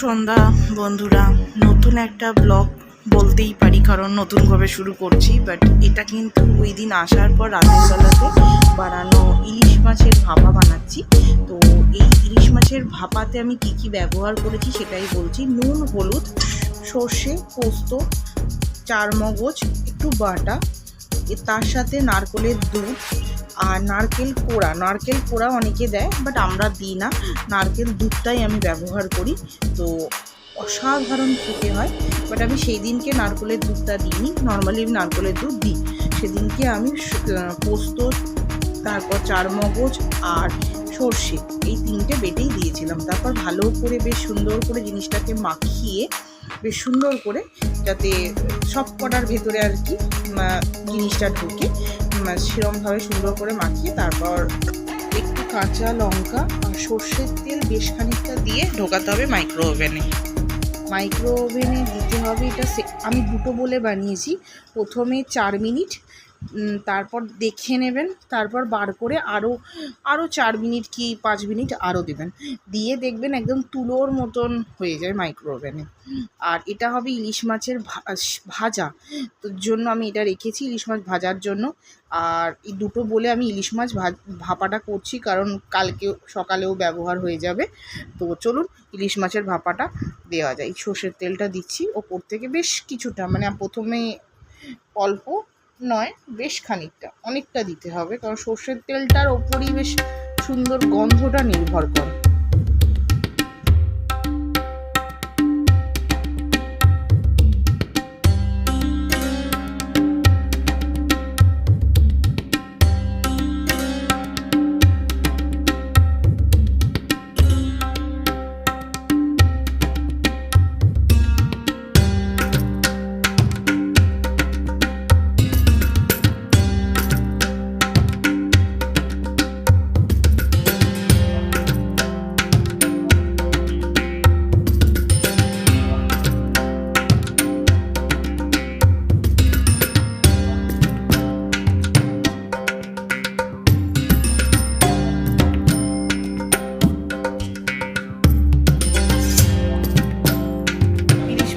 সন্ধ্যা বন্ধুরা, নতুন একটা ব্লগ বলতেই পারি, কারণ নতুনভাবে শুরু করছি। বাট এটা কিন্তু ওই দিন আসার পর রাতের বেলাতে বানানো ইলিশ মাছের ভাপা বানাচ্ছি। তো এই ইলিশ মাছের ভাপাতে আমি কি কি ব্যবহার করেছি সেটাই বলছি। নুন, হলুদ, সর্ষে, পোস্ত, চারমগজ একটু বাটা, তার সাথে নারকেলের দুধ আর নারকেল কোড়া অনেকে দেয়, বাট আমরা দিই না, নারকেল দুধটাই আমি ব্যবহার করি। তো অসাধারণ খেতে হয়। বাট আমি সেই দিনকে নারকেলের দুধটা দিইনি, নর্মালি আমি নারকেলের দুধ দিই। সেদিনকে আমি পোস্ত, তারপর চারমগজ আর সর্ষে এই তিনটে বেটেই দিয়েছিলাম। তারপর ভালো করে বেশ সুন্দর করে জিনিসটাকে মাখিয়ে বেশ সুন্দর করে, যাতে সব কটার ভেতরে আর কি জিনিসটা ঢুকে, সেরকমভাবে সুন্দর করে মাখিয়ে তারপর একটু কাঁচা লঙ্কা আর সর্ষের তেল বেশ খানিকটা দিয়ে ঢোকাতে হবে মাইক্রো ওভেনে দিতে হবে। এটা আমি দুটো বলে বানিয়েছি। প্রথমে 4 মিনিট, তারপর দেখে নেবেন, তারপর বার করে আরও 4 মিনিট কি 5 মিনিট আরও দেবেন, দিয়ে দেখবেন একদম তুলোর মতন হয়ে যায় মাইক্রো ওভেনে। আর এটা হবে ইলিশ মাছের ভাজা, তোর জন্য আমি এটা রেখেছি ইলিশ মাছ ভাজার জন্য। আর এই দুটো বলে আমি ইলিশ মাছ ভাপাটা করছি, কারণ কালকে সকালেও ব্যবহার হয়ে যাবে। তো চলুন ইলিশ মাছের ভাপাটা দেওয়া যায়। সর্ষের তেলটা দিচ্ছি ওপর থেকে বেশ কিছুটা, মানে প্রথমে অল্প নয়, বেশ খানিকটা, অনেকটা দিতে হবে, কারণ সর্ষের তেলটার ওপরই বেশ সুন্দর গন্ধটা নির্ভর করে।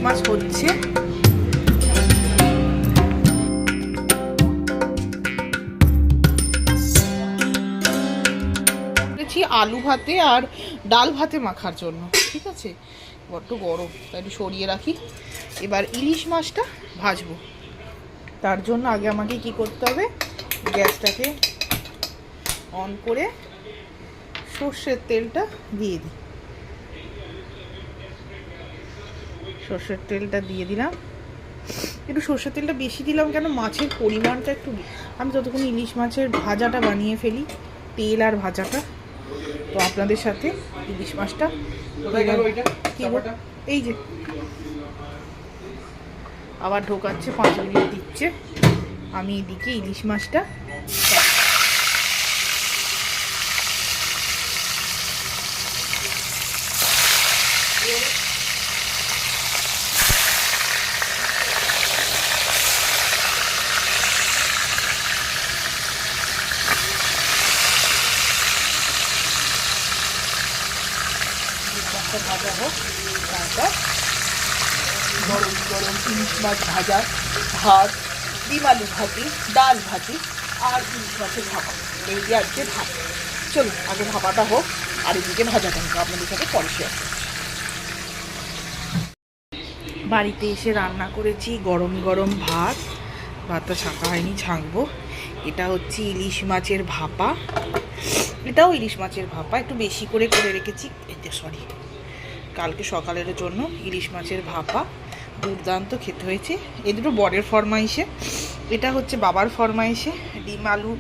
মাছ হচ্ছে, আলু ভাতে আর ডাল ভাতে মাখার জন্য। ঠিক আছে, বড্ড গরম তাই একটু সরিয়ে রাখি। এবার ইলিশ মাছটা ভাজবো, তার জন্য আগে আমাকে কি করতে হবে, গ্যাসটাকে অন করে সর্ষের তেলটা দিয়ে দিই। সর্ষের তেলটা দিয়ে দিলাম, একটু সর্ষের তেলটা বেশি দিলাম কেন, মাছের পরিমাণটা একটু, আমি ততক্ষণ ইলিশ মাছের ভাজাটা বানিয়ে ফেলি, তেল আর ভাজাটা। তো আপনাদের সাথে ইলিশ মাছটা এই যে আবার ঢোকাচ্ছে, 5 মিনিট দিচ্ছে, আমি এদিকে ইলিশ মাছটা ভাজা হোক। তারপর গরম গরম ইলিশ মাছ ভাজা, ভাত, ডিম আলু ভাজি, ডাল ভাজি আর ইলিশ মাছের ভাপা, এই দিয়ে আজকে ভাত। চলুন আগে ভাপাটা হোক, আর এদিকে ভাজাটা হোক, আপনাদের সাথে পরে শেয়ার করছি। বাড়িতে এসে রান্না করেছি গরম গরম ভাতটা ছাঁকা হয়নি, ছাঁকবো। এটা হচ্ছে ইলিশ মাছের ভাপা, এটাও ইলিশ মাছের ভাপা, একটু বেশি করে রেখেছি, কালকে সকালের জন্য। ইলিশ মাছের ভাপা দুর্দান্ত খেতে হয়েছে। এই দুটো বরের ফরমাইশে, এটা হচ্ছে বাবার ফরমাইশে। ডিম আলু,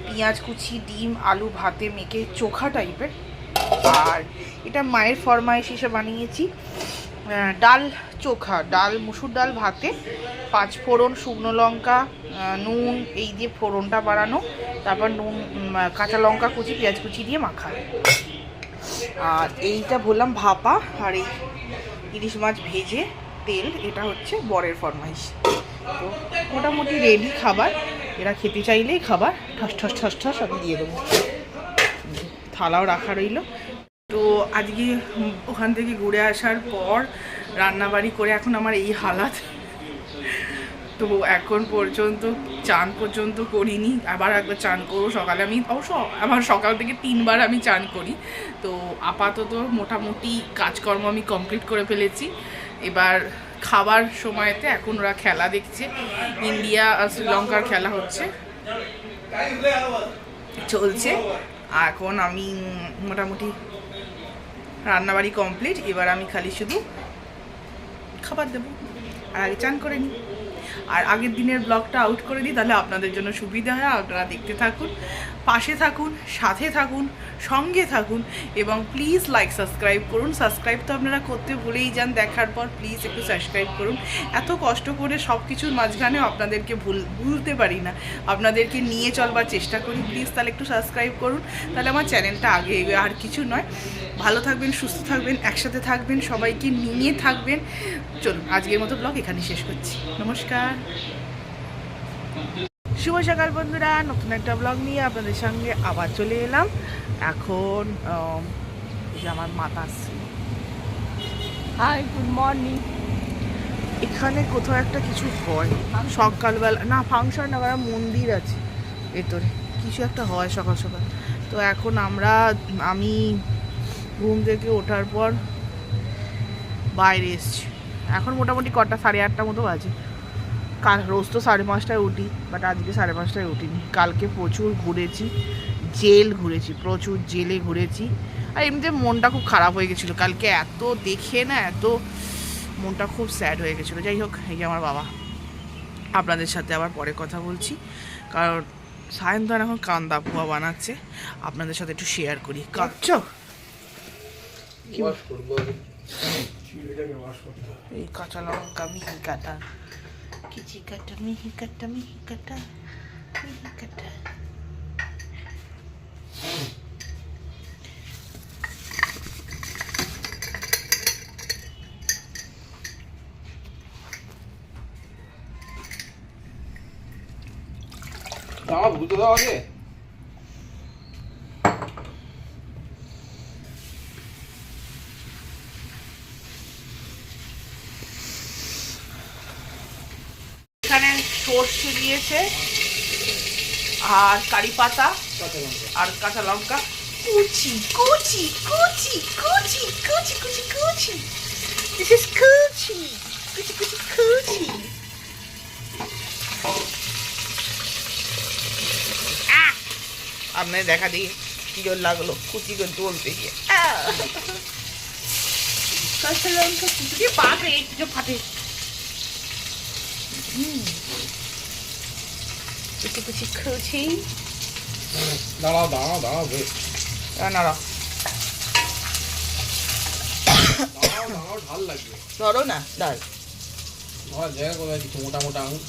পেঁয়াজ কুচি, ডিম আলু ভাতে মেখে চোখা টাইপের। আর এটা মায়ের ফরমাইশ হিসেবে বানিয়েছি ডাল চোখা, মুসুর ডাল ভাতে 5 ফোড়ন, শুকনো লঙ্কা, নুন এই দিয়ে ফোড়নটা বাড়ানো, তারপর নুন, কাঁচা লঙ্কা কুচি, পেঁয়াজ কুচি দিয়ে মাখা। আর এইটা বললাম ভাপা, আর এই ইলিশ মাছ ভেজে তেল, এটা হচ্ছে বরের ফরমাইশ। তো মোটামুটি রেডি খাবার, এরা খেতে চাইলেই খাবার ঠস ঠস ঠস ঠস আমি দিয়ে দেবো। থালাও রাখা রইল। তো আজকে ওখান থেকে ঘুরে আসার পর রান্নাবাড়ি করে এখন আমার এই হালাত। তো এখন পর্যন্ত চান পর্যন্ত করিনি, আবার একবার চান করবো সকালে। আমি অবশ্য আমার সকাল থেকে 3বার আমি চান করি। তো আপাতত মোটামুটি কাজকর্ম আমি কমপ্লিট করে ফেলেছি। এবার খাবার সময়তে এখন ওরা খেলা দেখছে, ইন্ডিয়া আর শ্রীলঙ্কার খেলা হচ্ছে, চলছে। এখন আমি মোটামুটি রান্নাবাড়ি কমপ্লিট। এবার আমি খালি শুধু খাবার দেবো, আর আগে চান করে নিই, আর আগের দিনের ব্লগটা আউট করে দিই, তাহলে আপনাদের জন্য সুবিধা হয়। আপনারা দেখতে থাকুন, পাশে থাকুন, সাথে থাকুন, সঙ্গে থাকুন, এবং প্লিজ লাইক সাবস্ক্রাইব করুন। সাবস্ক্রাইব তো আপনারা করতে ভুলেই যান দেখার পর, প্লিজ একটু সাবস্ক্রাইব করুন। এত কষ্ট করে সব কিছুর মাঝখানেও আপনাদেরকে ভুলতে পারি না, আপনাদেরকে নিয়ে চলবার চেষ্টা করি। প্লিজ তাহলে একটু সাবস্ক্রাইব করুন, তাহলে আমার চ্যানেলটা আগে এগোয়। আর কিছু নয়, ভালো থাকবেন, সুস্থ থাকবেন, একসাথে থাকবেন, সবাইকে নিয়ে থাকবেন। চলুন আজকের মতো ব্লগ এখানে শেষ করছি। নমস্কার, শুভ সকাল বন্ধুরা। নতুন একটা ব্লগ নিয়ে আপনাদের সঙ্গে আবার চলে এলাম। এখন যে আমার মাতা আসছে, হাই গুড মর্নিং। এখানে কোথাও একটা কিছু হয় সকালবেলা, না ফাংশন না, মন্দির আছে ভেতরে, কিছু একটা হয় সকাল সকাল। তো এখন আমি ঘুম থেকে ওঠার পর বাইরে এসছি। এখন মোটামুটি কটা 8:30 মতো বাজে। রোজ তো 5:30টায় উঠি, বাট আজকে 5:30টায় উঠিনি। কালকে প্রচুর ঘুরেছি, প্রচুর জেলে ঘুরেছি। আর এমনিতে মনটা খুব খারাপ হয়ে গেছিলো কালকে, এত দেখে না, এত মনটা খুব স্যাড হয়ে গেছিলো। যাই হোক, এই যে আমার বাবা, আপনাদের সাথে আবার পরে কথা বলছি, কারণ সায়ন্তন এখন কান্দা পোয়া বানাচ্ছে, আপনাদের সাথে একটু শেয়ার করি। কাঁদছ? এই কাঁচা লঙ্কা মিহি কাটা, কিচি কাটা, মিহি কাটা, মিহি কাটা, মিহি কাটা। ভুলতে দাও আগে। এখানে সর্ষে দিয়েছে আর কারি পাতা আর কাঁচা লঙ্কা কুচি কুচি কুচি কুচি কুচি কুচি কুচি, দিস ইজ কুচি কুচি কুচি কুচি। আপনার দেখা দিয়ে কি জোর লাগলো কুচি করে বলতে গিয়ে। কাঁচা লঙ্কা কুচি পাবে, একটু ফাটে। কুচি কুচি কুচি। দাঁড়াও দাঁড়াও দাঁড়াও নাড়া, দাঁড়াও, ঢাল লাগবে। ধরো না, ডাল ধরার জায়গা কোথায় কিছু মোটা মোটা আঙুল।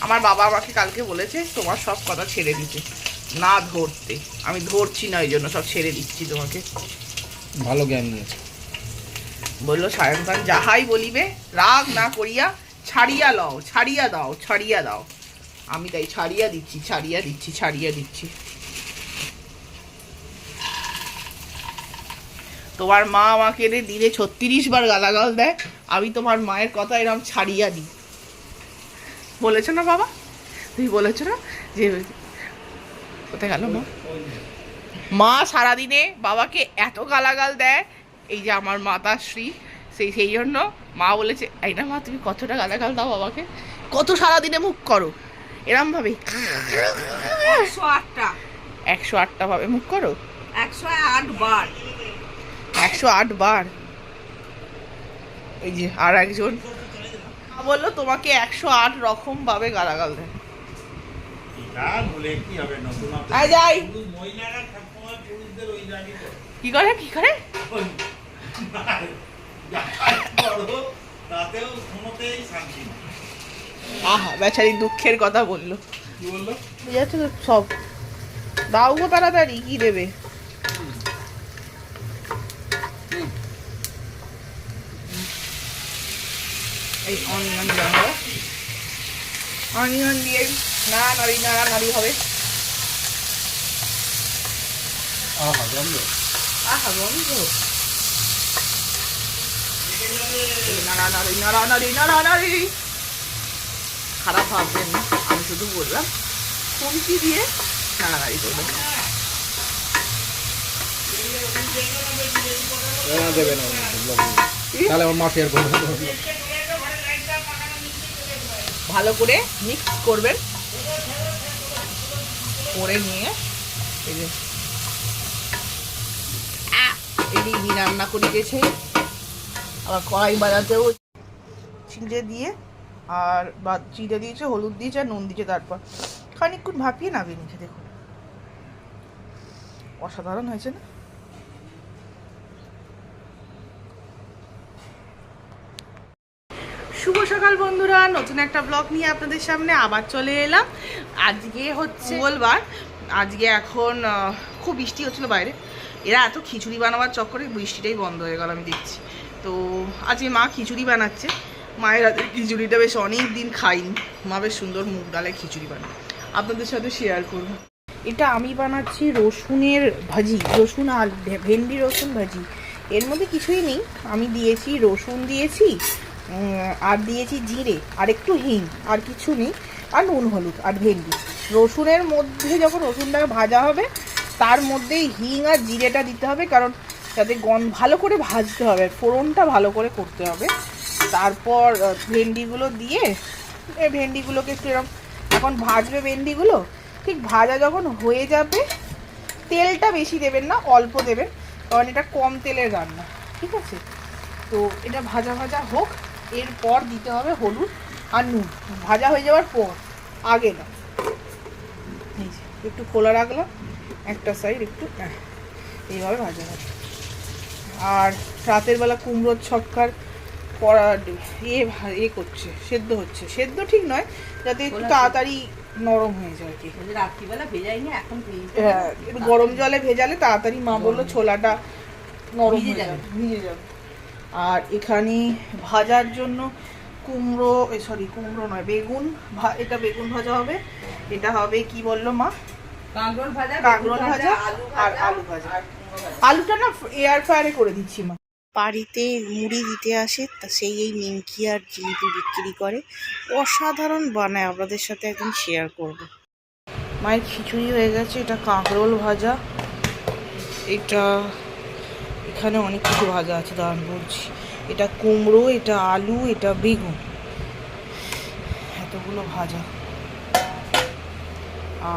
আমার বাবা আমাকে কালকে বলেছে তোমার সব কথা ছেড়ে দিতে, না ধরতে। আমি ধরছি না, ওই জন্য সব ছেড়ে দিচ্ছি তোমাকে। ভালো জ্ঞান নিয়েছে। বললো সায়ন্তন যাহাই বলিবে রাগ না করিয়া ছাড়িয়া লও, ছাড়িয়া দাও, ছাড়িয়া দাও। আমি তাই ছাড়িয়া দিচ্ছি, ছাড়িয়া দিচ্ছি, ছাড়িয়া দিচ্ছি। তোমার মা আমাকে দিনে 36 বার গালাগাল দেয়, আমি তোমার মায়ের কথা এরকম ছাড়িয়া দিই। বলেছো না বাবা, তুমি বলেছো না যে কোথায় গেল মা? মা সারাদিনে বাবাকে এত গালাগাল দেয়, এই যে আমার মাতাশ্রী, সেই জন্য মা বলেছে এই না মা তুমি কতটা গালাগাল দাও বাবাকে, কত সারাদিনে মুখ করো এরম ভাবে। 108টা ভাবে মুখ করো, 108 বার, 108 বার। এই যে আর একজন বললো তোমাকে 108 রকম ভাবে গালাগাল দেয়। কি করে কি করে আহা বেচারি দুঃখের কথা বললো। কি বললো? সব দাও গো তাড়াতাড়ি, কি দেবে? এই অনিয়ন দেবো, অনিয়ন দিয়ে নাড়ানাড়ি নাড়ানাড়ি হবে। আহা গন্ধ। আহা গন্ধ। নাড়ানাড়ি নাড়ানাড়ি নাড়ানাড়ি। খারাপ ভাববেন না, আমি শুধু বললাম খুন্তি দিয়ে নাড়ানাড়ি করবেন। দেবে না তাহলে আমার মা শেয়ার করবে। ভালো করে মিক্স করবেন, করে নিয়ে এই যে এদিকে রান্না করে গেছে, আবার কড়াই বাজাতেও চিড়ে দিয়ে আর চিড়ে দিয়েছে, হলুদ দিয়েছে আর নুন দিয়েছে, তারপর খানিকক্ষণ ভাপিয়ে নামিয়ে নিয়েছে। দেখুন অসাধারণ হয়েছে না? শুভ সকাল বন্ধুরা, নতুন একটা ব্লগ নিয়ে আপনাদের সামনে আবার চলে এলাম। আজকে হচ্ছে মঙ্গলবার। আজকে এখন খুব বৃষ্টি হচ্ছিল বাইরে, এরা এত খিচুড়ি বানাবার চক্করে বৃষ্টিটাই বন্ধ হয়ে গেল আমি দেখছি। তো আজকে মা খিচুড়ি বানাচ্ছে। মায়ের হাতের খিচুড়িটা বেশ অনেক দিন খাইনি, মা বেশ সুন্দর মুগ ডালের খিচুড়ি বানায়, আপনাদের সাথে শেয়ার করব। এটা আমি বানাচ্ছি রসুনের ভাজি, রসুন আর ভেন্ডি রসুন ভাজি। এর মধ্যে কিছুই নেই, আমি দিয়েছি রসুন দিয়েছি আর দিয়েছি জিরে আর একটু হিং, আর কিছু নেই, আর নুন হলুদ আর ভেন্ডি। রসুনের মধ্যে যখন রসুনটা ভাজা হবে তার মধ্যেই হিং আর জিরেটা দিতে হবে, কারণ যাতে ভালো করে ভাজতে হবে, ফোড়নটা ভালো করে করতে হবে। তারপর ভেন্ডিগুলো দিয়ে ভেন্ডিগুলোকে একটু এরকম এখন ভাজবে ভেন্ডিগুলো। ঠিক ভাজা যখন হয়ে যাবে, তেলটা বেশি দেবেন না, অল্প দেবেন, কারণ এটা কম তেলের রান্না, ঠিক আছে? তো এটা ভাজা ভাজা হোক, এরপর দিতে হবে হলুদ আর নুন, ভাজা হয়ে যাওয়ার পর, আগে না। এই যে একটু খোলা রাখলাম, একটা সাইড একটু এইভাবে ভাজা হবে। আর রাতের বেলা কুমড়োর ছক্কার কড়া করছে, সেদ্ধ হচ্ছে, সেদ্ধ ঠিক নয়, যাতে একটু তাড়াতাড়ি নরম হয়ে যায়। কি রাত্রিবেলা ভেজাইনি, এখন হ্যাঁ, একটু গরম জলে ভেজালে তাড়াতাড়ি, মা বললো ছোলাটা নরম হয়ে যাবে, ভিজে যাবে। আর এখানে ভাজার জন্য কুমড়ো নয়, বেগুন, এটা বেগুন ভাজা হবে। এটা হবে কি বললো মা, কাঁকরোল ভাজা আর আলু ভাজা। আলুটা না এয়ার ফ্রায়ারে করে দিচ্ছি মা। বাড়িতে মুড়ি দিতে আসে, তা সেই এই নিমকি আর জিলিপি বিক্রি করে, অসাধারণ বানায়, আপনাদের সাথে একদিন শেয়ার করব। মায়ের খিচুড়ি হয়ে গেছে, এটা কাঁকরোল ভাজা, এটা এখানে অনেক কিছু ভাজা আছে, দাঁড়ান বলছি। এটা কুমড়ো, এটা আলু, এটা বেগুন, এতগুলো ভাজা।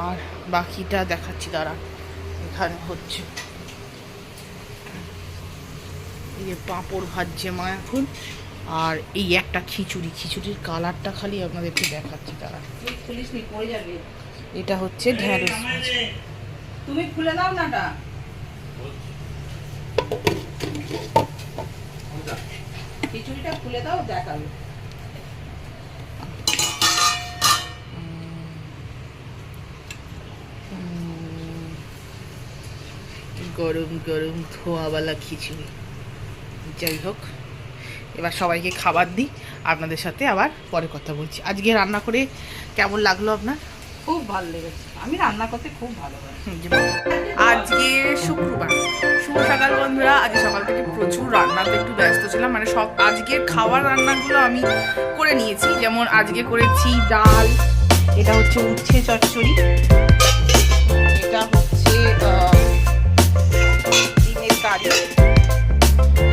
আর বাকিটা দেখাচ্ছি, দাঁড়ান। এখানে হচ্ছে এই যে পাঁপড় ভাজছে মা এখন, আর এই একটা খিচুড়ির কালারটা খালি আপনাদেরকে দেখাচ্ছি, দাঁড়ান। এটা হচ্ছে ঢ্যাঁড়স ভাজা। তুমি খুলে দাও নাটা, খিচুড়িটা খুলে দাও, দেখাবে। গরম গরম ধোঁয়াওয়ালা খিচুড়ি। যাই হোক, এবার সবাইকে খাবার দিই, আপনাদের সাথে আবার পরে কথা বলছি। আজকে রান্না করে কেমন লাগলো আপনার? খুব ভালো লেগেছে, আমি রান্না করতে খুব ভালোবাসি। আজকে শুক্রবার, শুভ সকাল বন্ধুরা। আজকে সকাল থেকে প্রচুর রান্নাতে একটু ব্যস্ত ছিলাম, মানে সব আজকের খাবার রান্নাগুলো আমি করে নিয়েছি। যেমন আজকে করেছি ডাল, এটা হচ্ছে উচ্ছে চচ্চড়ি, এটা হচ্ছে ডিমের কারি,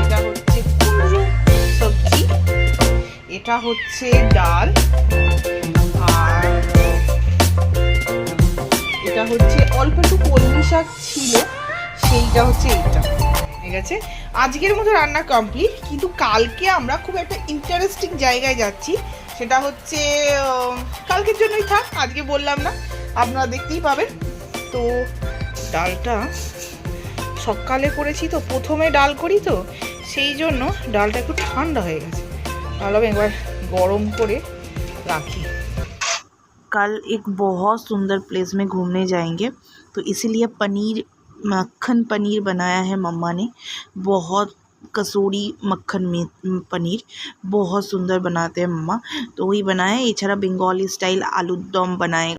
এটা হচ্ছে কুমড়ো সবজি, এটা হচ্ছে ডাল, আর এটা হচ্ছে অল্প একটু কলমি শাক ছিল, সেইটা হচ্ছে এইটা। ঠিক আছে, আজকের মতো রান্না কমপ্লিট। কিন্তু কালকে আমরা খুব একটা ইন্টারেস্টিং জায়গায় যাচ্ছি, সেটা হচ্ছে কালকের জন্যই থাক, আজকে বললাম না, আপনারা দেখতেই পাবেন। তো ডালটা সকালে করেছি, তো প্রথমে ডাল করি, তো সেই জন্য ডালটা একটু ঠান্ডা হয়ে গেছে, তাহলে আমি একবার গরম করে রাখি। कल एक बहुत सुंदर प्लेस में घूमने जाएंगे, तो इसीलिए मक्खन पनीर बनाया है मम्मा ने। बहुत कसूरी मक्खन में पनीर बहुत सुंदर बनाते हैं मम्मा, तो वही बनाया। এছাড়া বেঙ্গলি স্টাইল আলুর দম বানায়,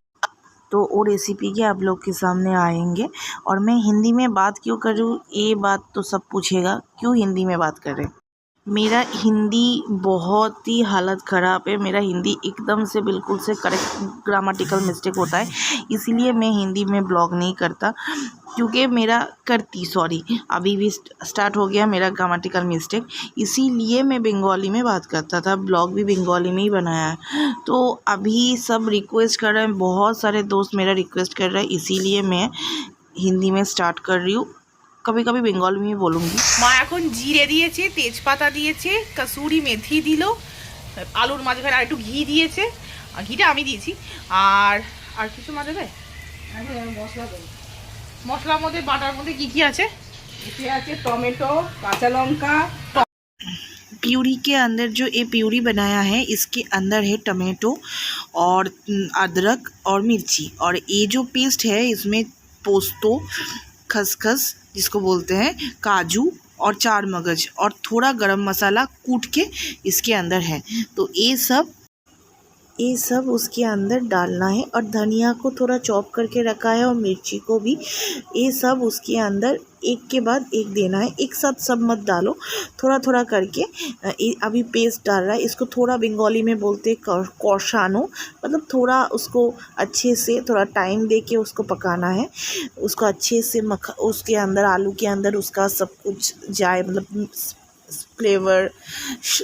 तो वो रेसिपी के आप लोग के सामने आएंगे। और मैं हिंदी में बात क्यों करूँ, ये बात तो सब पूछेगा क्यों हिंदी में बात कर रहे हैं। मेरा हिंदी बहुत ही हालत ख़राब है, मेरा हिंदी एकदम से बिल्कुल से करेक्ट ग्रामेटिकल मिस्टेक होता है, इसीलिए मैं हिंदी में ब्लॉग नहीं करता। क्योंकि अभी भी स्टार्ट हो गया मेरा ग्रामेटिकल मिस्टेक, इसीलिए मैं बंगाली में बात करता था, ब्लॉग भी बंगाली में ही बनाया है। तो अभी सब रिक्वेस्ट कर रहे हैं, बहुत सारे दोस्त मेरा रिक्वेस्ट कर रहे हैं, इसीलिए मैं हिंदी में स्टार्ट कर रही हूँ। कभी कभी बेंगल में বলুঙ্গি। মা এখন জিরে দিয়েছে, তেজপাতা দিয়েছে, কসুরি মেথি দিল, আলুর মাঝখানে আর একটু ঘি দিয়েছে, আর ঘিটা আমি দিয়েছি। আর কিছু মা দেবে? মশলা দেবো। মশলার মধ্যে বাটার মধ্যে কি আছে? এতে আছে টমেটো, কাঁচা লঙ্কা। प्यूरी के अंदर जो ये प्यूरी बनाया है, इसके अंदर है टमाटो और अदरक और मिर्ची, और ये जो पेस्ट है इसमें पोस्तो, खसखस जिसको बोलते हैं, काजू और चार मगज और थोड़ा गरम मसाला कूट के इसके अंदर है। तो ये सब उसके अंदर डालना है, और धनिया को थोड़ा चॉप करके रखा है और मिर्ची को भी, ये सब उसके अंदर एक के बाद एक देना है। एक साथ सब मत डालो, थोड़ा थोड़ा करके। अभी पेस्ट डाल रहा है, इसको थोड़ा बंगाली में बोलते कौशानो, मतलब थोड़ा उसको अच्छे से थोड़ा टाइम दे के उसको पकाना है, उसको अच्छे से उसके अंदर आलू के अंदर उसका सब कुछ जाए, मतलब फ्लेवर,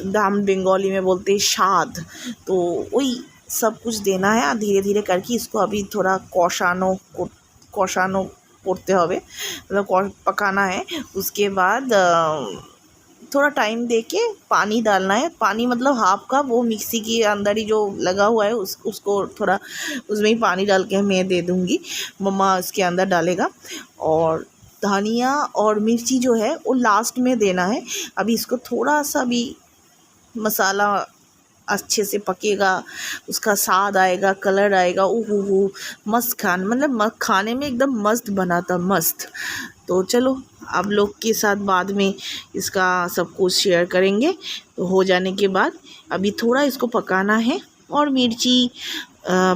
दाम बंगाली में बोलते हैं स्वाद, तो वही सब कुछ देना है। धीरे धीरे करके इसको अभी थोड़ा कौशानो करते हुए, मतलब पकाना है। उसके बाद थोड़ा टाइम दे के पानी डालना है, पानी मतलब हाफ का, वो मिक्सी के अंदर ही जो लगा हुआ है उसको थोड़ा उसमें ही पानी डाल के मैं दे दूँगी, मम्मा इसके अंदर डालेगा। और धनिया और मिर्ची जो है वो लास्ट में देना है। अभी इसको थोड़ा सा भी मसाला अच्छे से पकेगा, उसका स्वाद आएगा, कलर आएगा, ओहो मस्त मतलब खाने में एकदम मस्त बना था, मस्त। तो चलो आप लोग के साथ बाद में इसका सब कुछ शेयर करेंगे। तो हो जाने के बाद अभी थोड़ा इसको पकाना है, और मिर्ची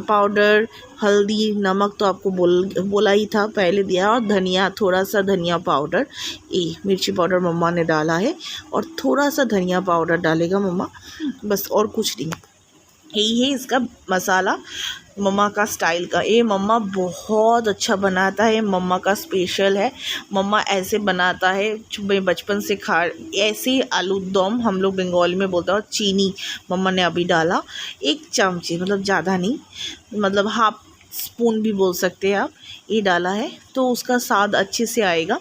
पाउडर, हल्दी, नमक तो आपको बोला ही था, पहले दिया, और धनिया, थोड़ा सा धनिया पाउडर, ये मिर्ची पाउडर मम्मा ने डाला है, और थोड़ा सा धनिया पाउडर डालेगा मम्मा, बस और कुछ नहीं। यही है इसका मसाला, मम्मा का स्टाइल का। ये मम्मा बहुत अच्छा बनाता है, मम्मा का स्पेशल है, मम्मा ऐसे बनाता है, मैं बचपन से ऐसे आलू दम हम लोग बंगाली में बोलते हैं। और चीनी मम्मा ने अभी डाला 1 चमचे, मतलब ज़्यादा नहीं, मतलब हाफ स्पून भी बोल सकते हैं आप, ये डाला है, तो उसका स्वाद अच्छे से आएगा।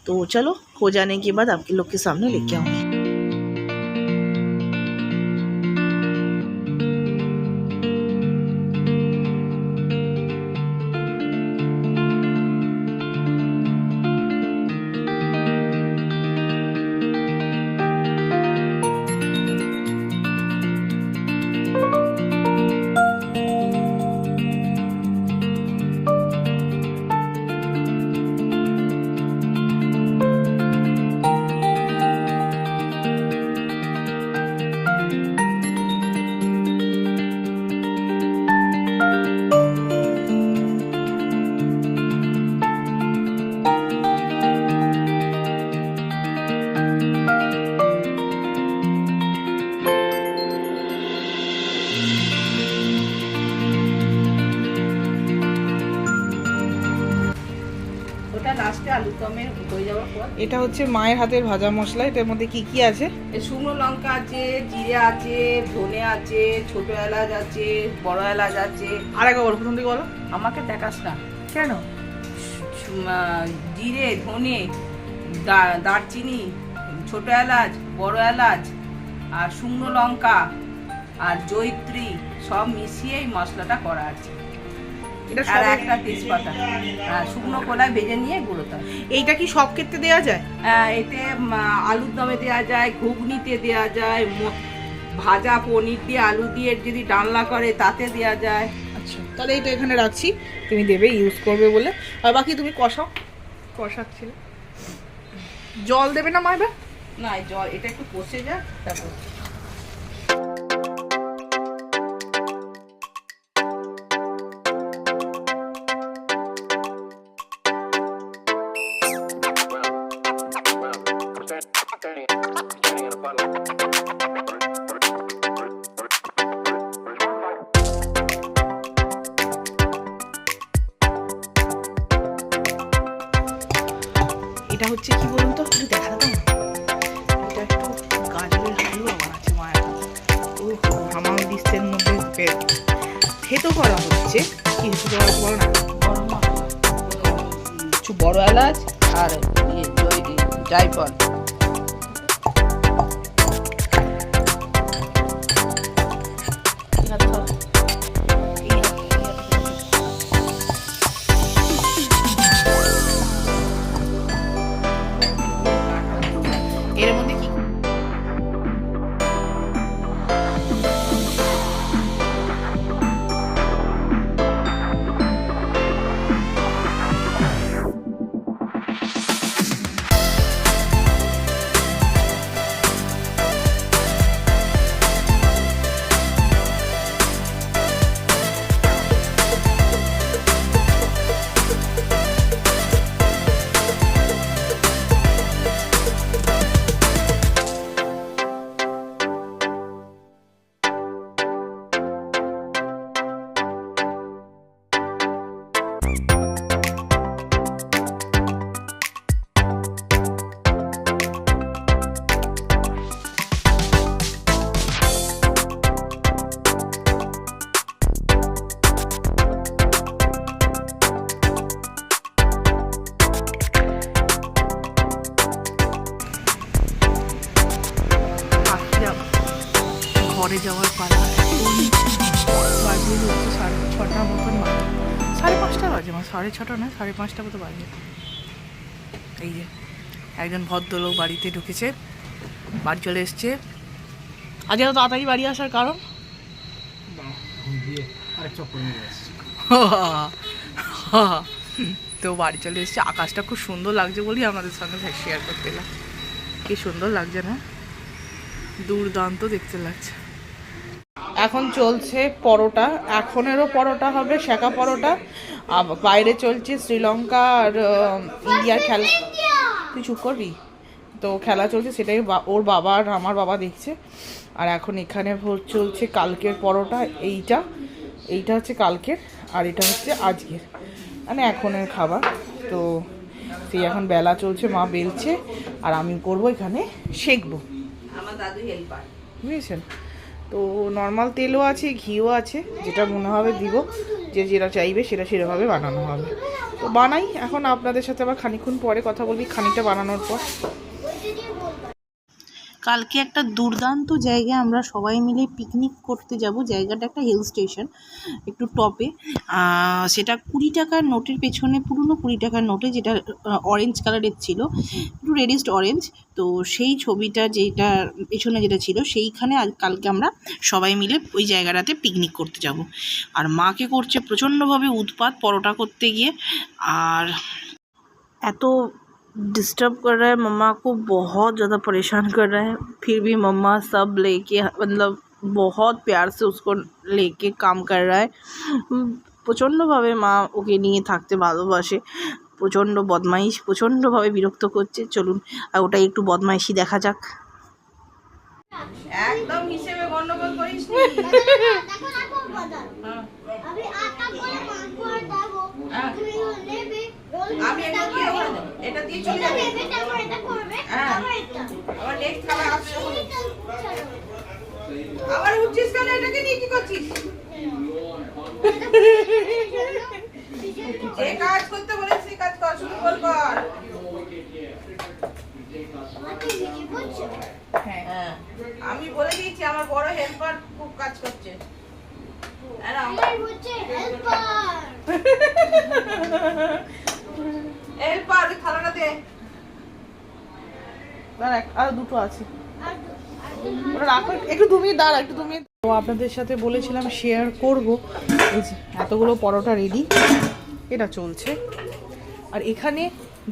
तो चलो हो जाने के बाद आपके लोग के सामने लेके आऊँगी। লাস্টে আলু দমে হয়ে যাওয়ার পর এটা হচ্ছে মায়ের হাতের ভাজা মশলা। এটার মধ্যে কি কি আছে? শুকনো লঙ্কা আছে, জিরে আছে, ধনে আছে, ছোট এলাচ আছে, বড় এলাচ আছে। আর একবার বলো, প্রথম থেকে বলো। আমাকে দেখাস না কেন? জিরে, ধনে, দারচিনি, ছোট এলাচ, বড় এলাচ, আর শুকনো লঙ্কা আর জয়িত্রী সব মিশিয়ে এই মশলাটা করা আছে। আর একটা তেজপাতা শুকনো কলায় ভেজে নিয়ে গুঁড়োতে হবে। এইটা কি সব ক্ষেত্রে দেওয়া যায়? এতে আলুর দমে দেওয়া যায়, ঘুগনিতে দেওয়া যায়, ভাজা পনির দিয়ে আলু দিয়ে যদি ডালনা করে তাতে দেওয়া যায়। আচ্ছা, তাহলে এইটা এখানে রাখছি, তুমি দেবে, ইউজ করবে বলে। আর বাকি তুমি কষাচ্ছিলে, জল দেবে না মা এবার? না, জল এটা একটু কষে যাক তারপর। এটা হচ্ছে কি বলুন তো, একটু দেখা দাও। এটা একটু গাজরের হালুয়া বানাচ্ছে মায়ের। ও আমার ডিস্টের মধ্যে থেতো করা হচ্ছে। কি হেতু করা হচ্ছে বলো না? কিছু বড় এলাচ আর জায়ফল। এর মধ্যে কি ঘরে যাওয়ার পালা। বাজে হচ্ছে 6:30 মতন বাজে, 5:30 বাজে, 6:30 না 5:30 মতো বাজে। এই যে একজন ভদ্রলোক বাড়িতে ঢুকেছে, বাড়ি চলে এসছে। আজ এত তাড়াতাড়ি বাড়ি আসার কারণ? তো বাড়ি চলে এসছে। আকাশটা খুব সুন্দর লাগছে বলি আমাদের সঙ্গে শেয়ার করতে এলাম। কি সুন্দর লাগছে না? দুর্দান্ত দেখতে লাগছে। এখন চলছে পরোটা, এখনেরও পরোটা হবে, সেঁকা পরোটা। বাইরে চলছে শ্রীলঙ্কা আর ইন্ডিয়ার খেলা। তুই চুপ করবি তো, খেলা চলছে, সেটাই ওর বাবা আর আমার বাবা দেখছে। আর এখন এখানে চলছে কালকের পরোটা। এইটা হচ্ছে কালকের, আর এটা হচ্ছে আজকের, মানে এখনের খাবার। তো সেই এখন বেলা চলছে, মা বেলছে আর আমি করবো এখানে সেঁকবো। আমার দাদু হেল্পার, বুঝেছেন? তো নর্মাল তেলও আছে, ঘিও আছে, যেটা মনে হবে দিব, যেটা চাইবে সেটা সেরকমভাবে বানানো হবে। তো বানাই। এখন আপনাদের সাথে আবার খানিকক্ষণ পরে কথা বলবি, খানিকটা বানানোর পর। কালকে একটা দুর্দান্ত জায়গায় আমরা সবাই মিলে পিকনিক করতে যাব। জায়গাটা একটা হিল স্টেশন, একটু টপে। সেটা 20 টাকার নোটের পেছনে, পুরনো 20 টাকার নোটে, যেটা অরেঞ্জ কালারের ছিল, একটু রেডিস্ট অরেঞ্জ। তো সেই ছবিটা যেটা পেছনে যেটা ছিল, সেইখানে কালকে আমরা সবাই মিলে ওই জায়গাটাতে পিকনিক করতে যাব। আর মাকে করছে প্রচণ্ডভাবে উৎপাত পরোটা করতে গিয়ে। আর এত डिस्टर्ब कर रहा है, मम्मा को बहुत ज़्यादा परेशान कर रहा है। फिर भी मम्मा सब लेके, मतलब बहुत प्यार से उसको लेके काम कर रहा है। প্রচণ্ডভাবে মা ওকে নিয়ে থাকতে ভালোবাসে। প্রচণ্ড বদমাইশ, প্রচণ্ডভাবে বিরক্ত করছে। চলুন আর ওটা একটু বদমাইশি দেখা যাক। একদম হিসেবে গন্ডগোল করিস নি। আমি এটা দিয়ে চলে যাবে। আবার নেক্সট খাবার আসছে, আবার উঠছিস কেন? এটাকে নিয়ে কি করছিস? যে কাজ করতে বলেছি সেই কাজ কর, শুরু কর। হ্যাঁ, আমি বলে দিয়েছি আমার বড় হেল্পার খুব কাজ করছে। হেল্পার থালাটা দে। আর দুটো আছে, ওটা রাখো একটু, তুমি দাঁড়া একটু, তুমি। তো আপনাদের সাথে বলেছিলাম শেয়ার করব। এই যে এতগুলো পরোটা রেডি, এটা চলছে। আর এখানে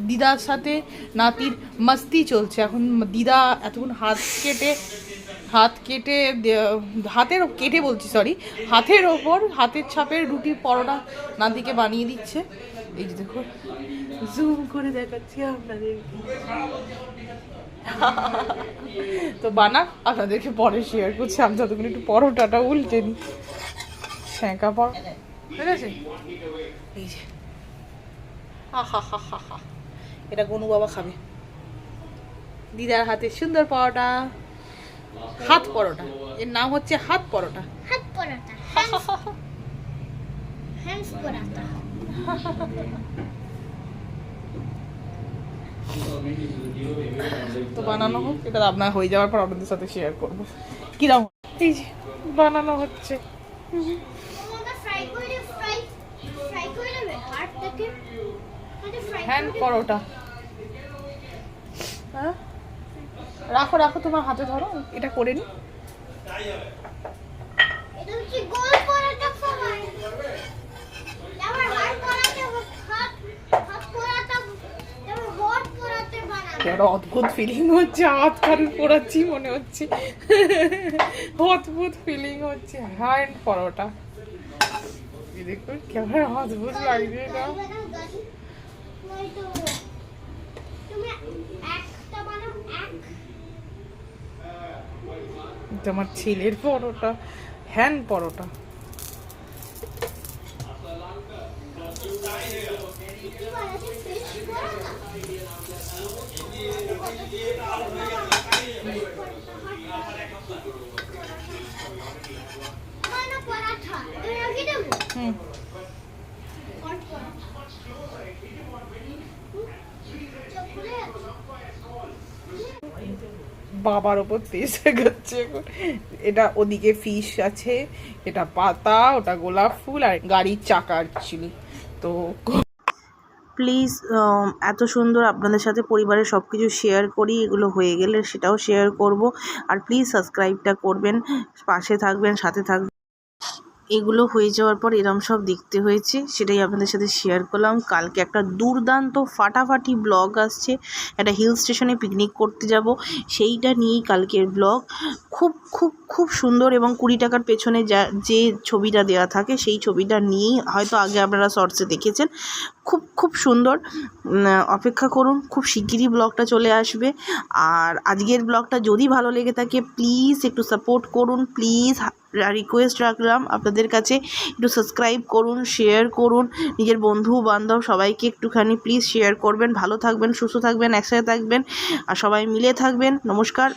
দিদার সাথে নাতির মাস্তি চলছে। এখন দিদা এতক্ষণ হাতের ওপর হাতের ছাপের রুটি পরোটা নাতিকে বানিয়ে দিচ্ছে। এই যে দেখো জুম করে দেখাচ্ছি আপনাদের। তো বানা আপনাদেরকে পরে শেয়ার করছি। আমি যতক্ষণ একটু পরোটাটা উল্টে নিই। ছ্যাঁকা পরোটা ঠিক আছে। এই যে আহা, এটা গনু বাবা খাবে। দিদার হাতে সুন্দর পরোটা, হাত পরোটা। এর নাম হচ্ছে হাত পরোটা। হাত পরাটা, হ্যান্ডস পরাটা। তো বানানো হোক, এটা আপনার হয়ে যাওয়ার পর আপনাদের সাথে শেয়ার করবো কিরকম। এই যে বানানো হচ্ছে। আমাকে ফ্রাই করে দেবে হাতটাকে। আমাকে ফ্রাই হ্যান্ড পরোটা। হ্যাঁ রাখো তোমার হাতে ধরো, এটা করে নি। এটা হচ্ছে গোল পরাটা সবাই। আমার হাত পরাটা হাত পরাটা আমার হট পরাটা বানাবো। একটা অদ্ভুত ফিলিং হচ্ছে, হাত কারু পড়াচ্ছি মনে হচ্ছে। অদ্ভুত ফিলিং হচ্ছে। হ্যান্ড পরোটা দেখুন কেমন অদ্ভুত লাগছে এটা। তুমি একটা বানাও এক। এটা আমার ছেলের পরোটা, হ্যান্ড পরোটা। কি বানাচ্ছে ফিশ পরাটা। বানা পরাঠা তুমি আগে দেবো। হুম হট পরাঠা চকলেট। বাবার ওপর তেজে গেছে এখন। এটা ওদিকে ফিশ আছে, এটা পাতা, ওটা গোলাপ ফুল আর গাড়ির চাকা অ্যাকচুয়ালি। তো প্লিজ এত সুন্দর আপনাদের সাথে পরিবারের সব কিছু শেয়ার করি, এগুলো হয়ে গেলে সেটাও শেয়ার করব। আর প্লিজ সাবস্ক্রাইবটা করবেন, পাশে থাকবেন, সাথে থাকবেন। এগুলো হয়ে যাওয়ার পর এরম সব দেখতে হয়েছে, সেটাই আপনাদের সাথে শেয়ার করলাম। কালকে একটা দুর্দান্ত ফাটাফাটি ব্লগ আসছে, একটা হিল স্টেশনে পিকনিক করতে যাব, সেইটা নিয়েই কালকের ব্লগ। খুব খুব খুব সুন্দর, এবং 20 টাকার পেছনে যে ছবিটা দেওয়া থাকে সেই ছবিটা নিয়েই হয়তো আগে আপনারা শর্টসে দেখেছেন। খুব খুব সুন্দর। অপেক্ষা করুন, খুব শিগগিরই ব্লগটা চলে আসবে। আর আজকের ব্লগটা যদি ভালো লেগে থাকে প্লিজ একটু সাপোর্ট করুন। প্লিজ রিকোয়েস্ট রাখলাম আপনাদের কাছে, একটু সাবস্ক্রাইব করুন, শেয়ার করুন, নিজের বন্ধু বান্ধব সবাইকে একটুখানি প্লিজ শেয়ার করবেন। ভালো থাকবেন, সুস্থ থাকবেন, একসাথে থাকবেন আর সবাই মিলে থাকবেন। নমস্কার।